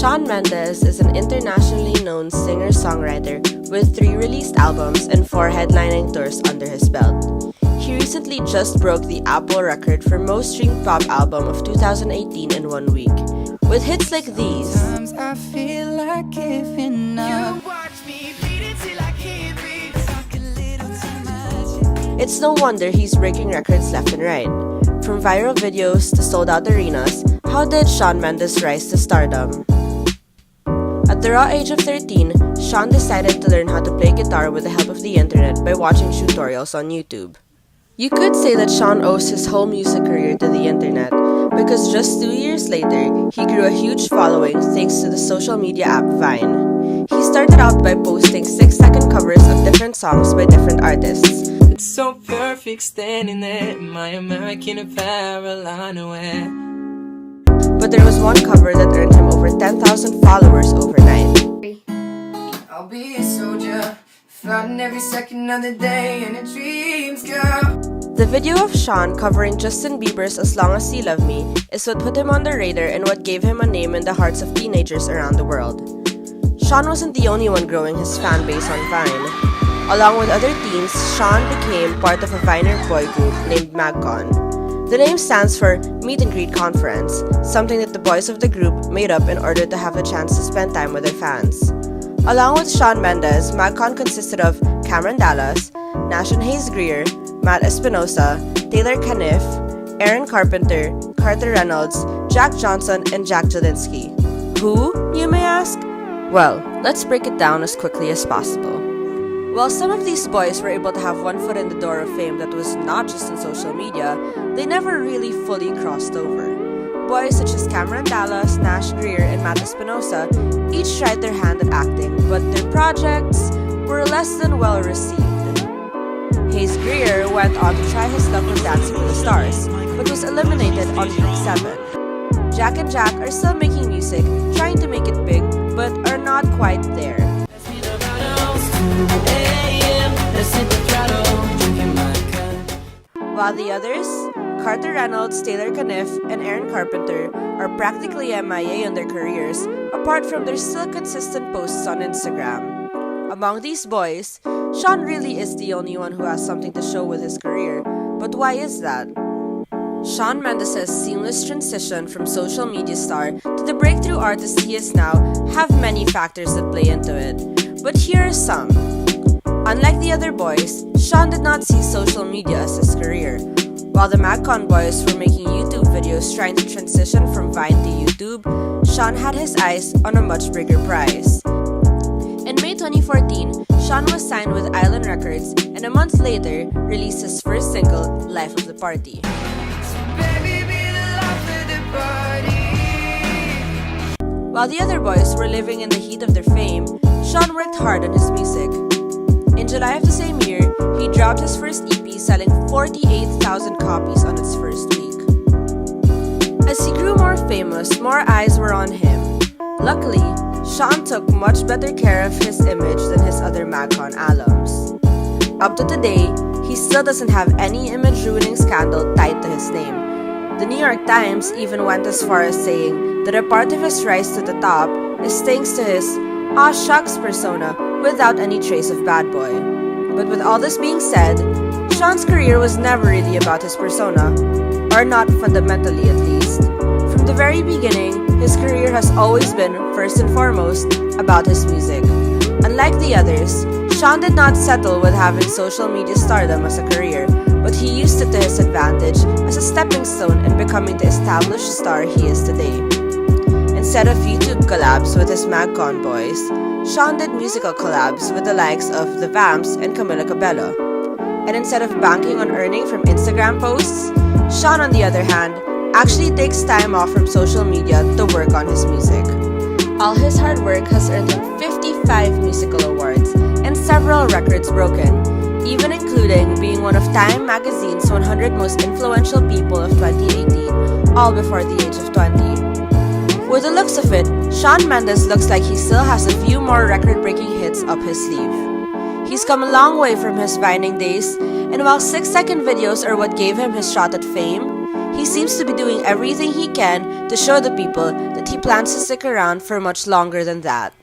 Shawn Mendes is an internationally known singer-songwriter with 3 released albums and 4 headlining tours under his belt. He recently just broke the Apple record for most streamed pop album of 2018 in 1 week, with hits like these. Sometimes I feel like giving up. It's no wonder he's breaking records left and right. From viral videos to sold-out arenas, how did Shawn Mendes rise to stardom? At the raw age of 13, Shawn decided to learn how to play guitar with the help of the internet by watching tutorials on YouTube. You could say that Shawn owes his whole music career to the internet, because just 2 years later, he grew a huge following thanks to the social media app Vine. He started out by posting 6-second covers of different songs by different artists. It's so perfect standing there in my American apparel underwear. But there was one cover that earned him over 10,000 followers overnight. I'll be a soldier, fighting every second of the day in a dreams, girl. The video of Shawn covering Justin Bieber's As Long As You Love Me is what put him on the radar and what gave him a name in the hearts of teenagers around the world. Shawn wasn't the only one growing his fan base on Vine. Along with other teens, Shawn became part of a Viner boy group named MagCon. The name stands for Meet and Greet Conference, something that the boys of the group made up in order to have the chance to spend time with their fans. Along with Shawn Mendes, MagCon consisted of Cameron Dallas, Nashon Hayes Greer, Matt Espinosa, Taylor Caniff, Aaron Carpenter, Carter Reynolds, Jack Johnson, and Jack Jelinski. Who, you may ask? Well, let's break it down as quickly as possible. While some of these boys were able to have one foot in the door of fame that was not just in social media, they never really fully crossed over. Boys such as Cameron Dallas, Nash Greer, and Matt Espinosa each tried their hand at acting, but their projects were less than well received. Hayes Greer went on to try his luck with Dancing with the Stars, but was eliminated on week 7. Jack and Jack are still making music, trying to make it big, but are not quite there. While the others, Carter Reynolds, Taylor Caniff, and Aaron Carpenter, are practically MIA in their careers, apart from their still consistent posts on Instagram. Among these boys, Shawn really is the only one who has something to show with his career, but why is that? Shawn Mendes' seamless transition from social media star to the breakthrough artist he is now have many factors that play into it, but here are some. Unlike the other boys, Shawn did not see social media as his career. While the MagCon boys were making YouTube videos trying to transition from Vine to YouTube, Shawn had his eyes on a much bigger prize. In May 2014, Shawn was signed with Island Records and a month later released his first single, Life of the Party. While the other boys were living in the heat of their fame, Shawn worked hard on his music. In July of the same year, he dropped his first EP selling 48,000 copies on its first week. As he grew more famous, more eyes were on him. Luckily, Shawn took much better care of his image than his other MagCon alums. Up to today, he still doesn't have any image-ruining scandal tied to his name. The New York Times even went as far as saying that a part of his rise to the top is thanks to his "aw shucks" persona without any trace of bad boy. But with all this being said, Shawn's career was never really about his persona, or not fundamentally at least. From the very beginning, his career has always been, first and foremost, about his music. Unlike the others, Shawn did not settle with having social media stardom as a career, but he used it to his advantage as a stepping stone in becoming the established star he is today. Instead of YouTube collabs with his MagCon boys, Shawn did musical collabs with the likes of The Vamps and Camila Cabello. And instead of banking on earning from Instagram posts, Shawn, on the other hand, actually takes time off from social media to work on his music. All his hard work has earned him 55 musical awards and several records broken, even including being one of Time magazine's 100 most influential people of 2018, all before the age of 20. With the looks of it, Shawn Mendes looks like he still has a few more record-breaking hits up his sleeve. He's come a long way from his Vining days, and while 6-second videos are what gave him his shot at fame, he seems to be doing everything he can to show the people that he plans to stick around for much longer than that.